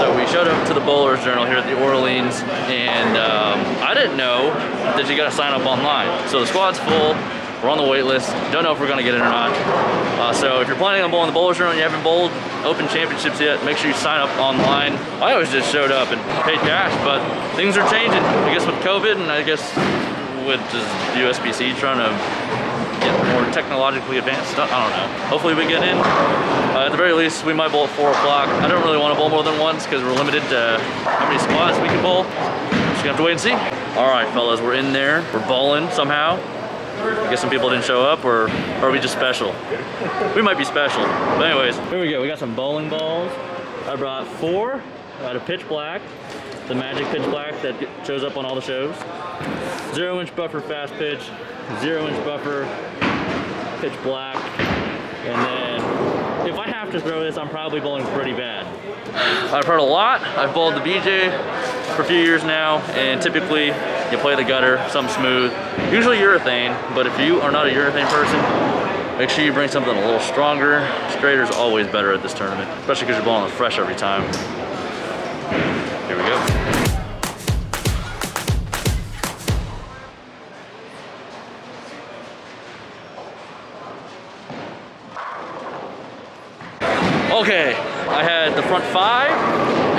So we showed up to the Bowler's Journal here at the Orleans, and I didn't know that you gotta sign up online. So the squad's full, we're on the wait list, don't know if we're gonna get it or not. So if you're planning on bowling the Bowler's Journal and you haven't bowled Open Championships yet, make sure you sign up online. I always just showed up and paid cash, but things are changing. I guess with COVID, and I guess with just USBC trying to get more technologically advanced stuff. I don't know. Hopefully we get in. At the very least, we might bowl at 4 o'clock. I don't really want to bowl more than once because we're limited to how many squads we can bowl. Just gonna have to wait and see. All right, fellas, we're in there. We're bowling somehow. I guess some people didn't show up, or are we just special? We might be special. But anyways, here we go. We got some bowling balls. I brought 4 out of pitch black. The magic pitch black that shows up on all the shows. 0-inch buffer fast pitch, 0-inch buffer pitch black, and then if I have to throw this, I'm probably bowling pretty bad. I've heard a lot. I've bowled the BJ for a few years now, and typically you play the gutter, something smooth, usually urethane, but if you are not a urethane person, make sure you bring something a little stronger. Straighter's always better at this tournament, especially because you're bowling fresh every time. Here we go. Okay, I had the front 5,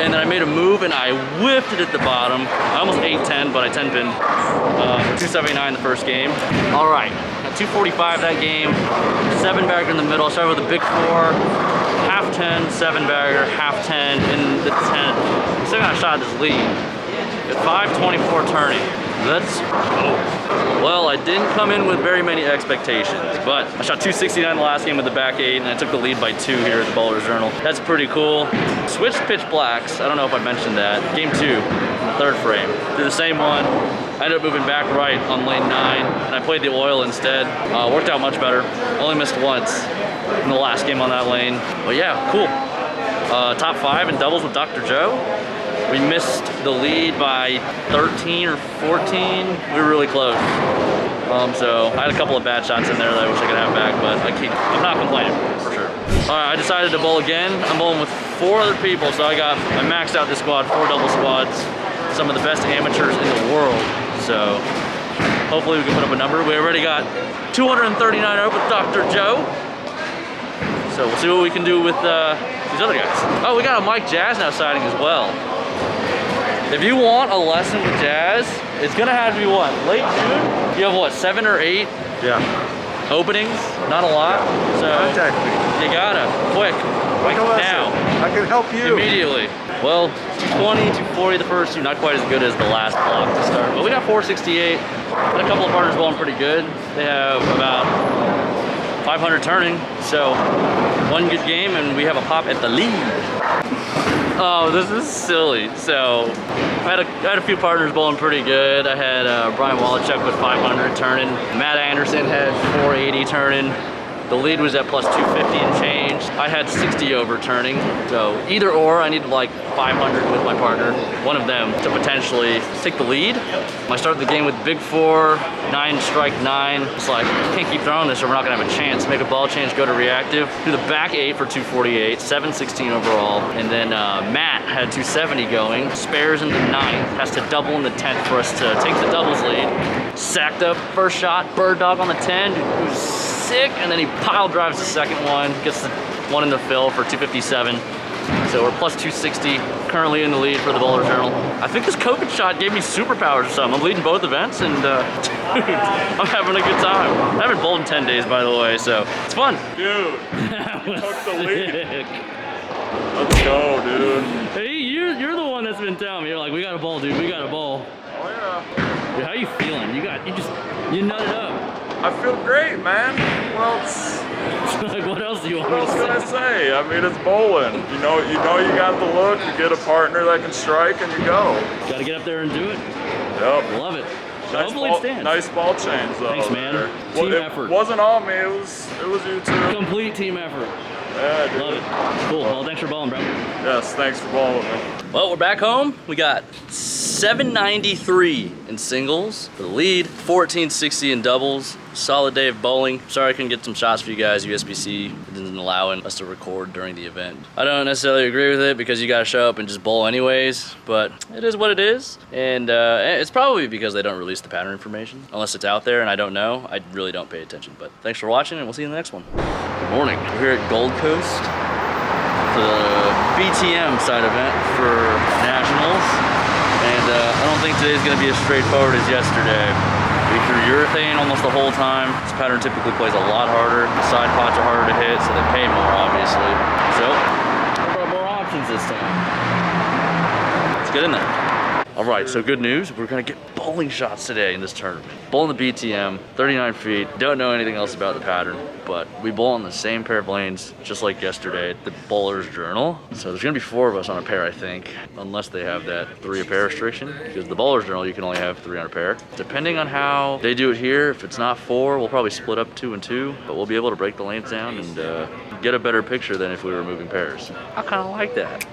and then I made a move and I whipped it at the bottom. I almost 8-10, but I 10-pinned for 279 the first game. All right, at 245 that game, 7-bagger in the middle. I started with a big 4, half 10, 7-bagger, half 10, and the 10. Still got a shot at this lead. At 5:24 turning. Let's go. Well, I didn't come in with very many expectations, but I shot 269 the last game with the back 8, and I took the lead by 2 here at the Bowler's Journal. That's pretty cool. Switched pitch blacks. I don't know if I mentioned that. Game 2, in the 3rd frame. Did the same one. I ended up moving back right on lane 9, and I played the oil instead. Worked out much better. Only missed once in the last game on that lane. But yeah, cool. Top 5 in doubles with Dr. Joe. We missed the lead by 13 or 14. We were really close. So I had a couple of bad shots in there that I wish I could have back, but I'm not complaining, for sure. All right, I decided to bowl again. I'm bowling with 4 other people, so I maxed out this squad, 4 double squads, some of the best amateurs in the world. So hopefully we can put up a number. We already got 239 up with Dr. Joe. So we'll see what we can do with these other guys. Oh, we got a Mike Jazz now sighting as well. If you want a lesson with Jazz, it's gonna have to be what? Late June? You have what, 7 or 8? Yeah. Openings? Not a lot. So Contact me. you gotta, quick. Right now. I can help you. Immediately. Well, 220, 240 the first 2, not quite as good as the last block to start. But we got 468. Got a couple of partners bowling pretty good. They have about 500 turning. So 1 good game and we have a pop at the lead. Oh, this is silly. So I had a few partners bowling pretty good. I had Brian Wallachuk with 500 turning. Matt Anderson had 480 turning. The lead was at plus 250 and change. I had 60 over turning. So either or, I needed like 500 with my partner, one of them, to potentially take the lead. I started the game with big 4, 9 strike 9. It's like, I can't keep throwing this or we're not gonna have a chance. Make a ball change, go to reactive. Do the back 8 for 248, 716 overall. And then Matt had 270 going. Spares in the 9th, has to double in the 10th for us to take the doubles lead. Sacked up first shot, bird dog on the 10, who's sick, and then he pile drives the second one, gets the one in the fill for 257. So we're plus 260, currently in the lead for the Bowler's Journal. I think this COVID shot gave me superpowers or something. I'm leading both events, and dude, I'm having a good time. I haven't bowled in 10 days, by the way, so it's fun. Dude, you took the lead. Let's go, dude. Hey, you're the one that's been telling me. You're like, we got a bowl, dude. We got a bowl. Oh yeah. Dude, how you feeling? You nutted up. I feel great, man. Well, it's, Like, what else do you want what me else to can I say? say? I mean, it's bowling. You know you got the look. You get a partner that can strike, and you go. Gotta get up there and do it. Yep. Love it. So Nice hopefully ball, it stands. nice ball change, though. Thanks, man. there. Team It effort. wasn't on me. It was you two. Complete team effort. Yeah, dude. Love it. Cool. Well, thanks for balling, bro. Yes, thanks for bowling with me. Well, we're back home. We got 793 in singles for the lead, 1460 in doubles. Solid day of bowling. Sorry I couldn't get some shots for you guys. USBC did isn't allowing us to record during the event. I don't necessarily agree with it because you gotta show up and just bowl anyways, but it is what it is. And it's probably because they don't release the pattern information, unless it's out there and I don't know. I really don't pay attention, but thanks for watching and we'll see you in the next one. Good morning. We're here at Gold Coast, the BTM side event for Nationals. And I don't think today's gonna be as straightforward as yesterday. We threw urethane almost the whole time. This pattern typically plays a lot harder. The side pots are harder to hit, so they pay more, obviously. So, we've got more options this time. Let's get in there. All right, so good news. We're gonna get bowling shots today in this tournament. Bowl in the BTM, 39 feet. Don't know anything else about the pattern, but we bowl on the same pair of lanes, just like yesterday at the Bowler's Journal. So there's gonna be 4 of us on a pair, I think, unless they have that 3 a pair restriction. Because the Bowler's Journal, you can only have 3 on a pair. Depending on how they do it here, if it's not 4, we'll probably split up 2 and 2, but we'll be able to break the lanes down and get a better picture than if we were moving pairs. I kind of like that.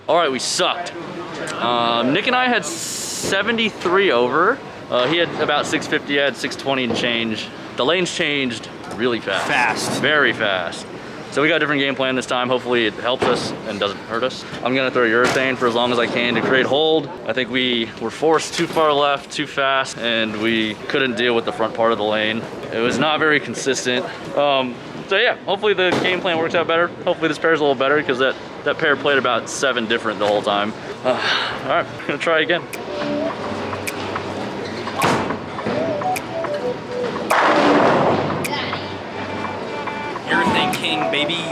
All right, we sucked. Nick and I had 73 over. He had about 650, I had 620 and change. The lanes changed really fast. Very fast. So we got a different game plan this time. Hopefully it helps us and doesn't hurt us. I'm gonna throw urethane for as long as I can to create hold. I think we were forced too far left, too fast, and we couldn't deal with the front part of the lane. It was not very consistent. So yeah, hopefully the game plan works out better. Hopefully this pair's a little better because that pair played about 7 different the whole time. All right, I'm gonna try again. Urethane King, baby.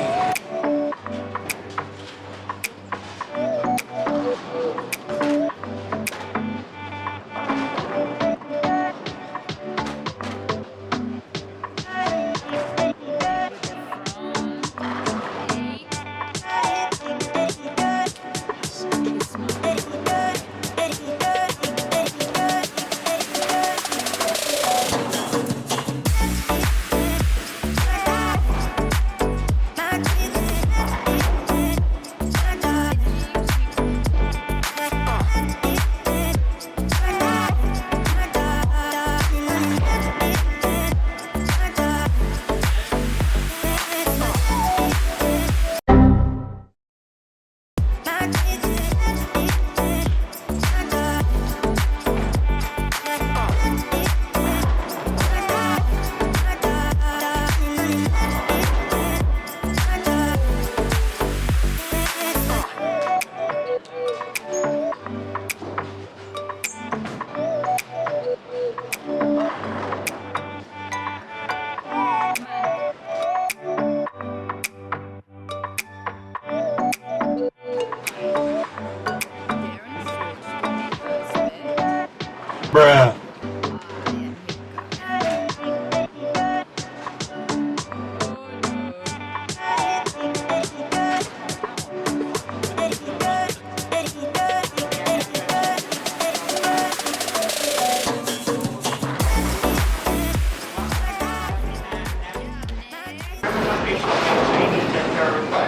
Bruh.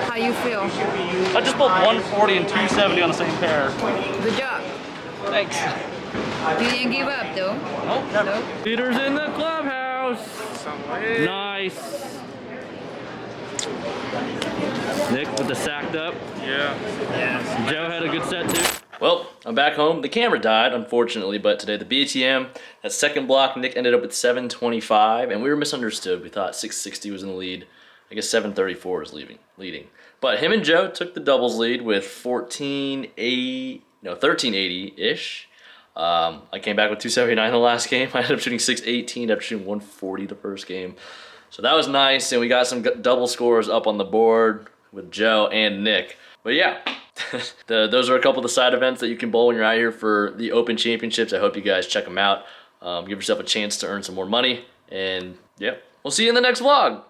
How you feel? I just pulled 140 and 270 on the same pair. Good job. Thanks. You didn't give up though? Nope, never. Nope. Peter's in the clubhouse. Nice. Nick with the sacked up. Yeah. Joe had a good set too. Well, I'm back home. The camera died, unfortunately, but today the BTM, that second block, Nick ended up with 725, and we were misunderstood. We thought 660 was in the lead. I guess 734 was leading. But him and Joe took the doubles lead with 1380-ish. I came back with 279 the last game. I ended up shooting 618, ended up shooting 140 the first game. So that was nice, and we got some double scores up on the board with Joe and Nick. But yeah, those are a couple of the side events that you can bowl when you're out here for the Open Championships. I hope you guys check them out. Give yourself a chance to earn some more money. And yeah, we'll see you in the next vlog.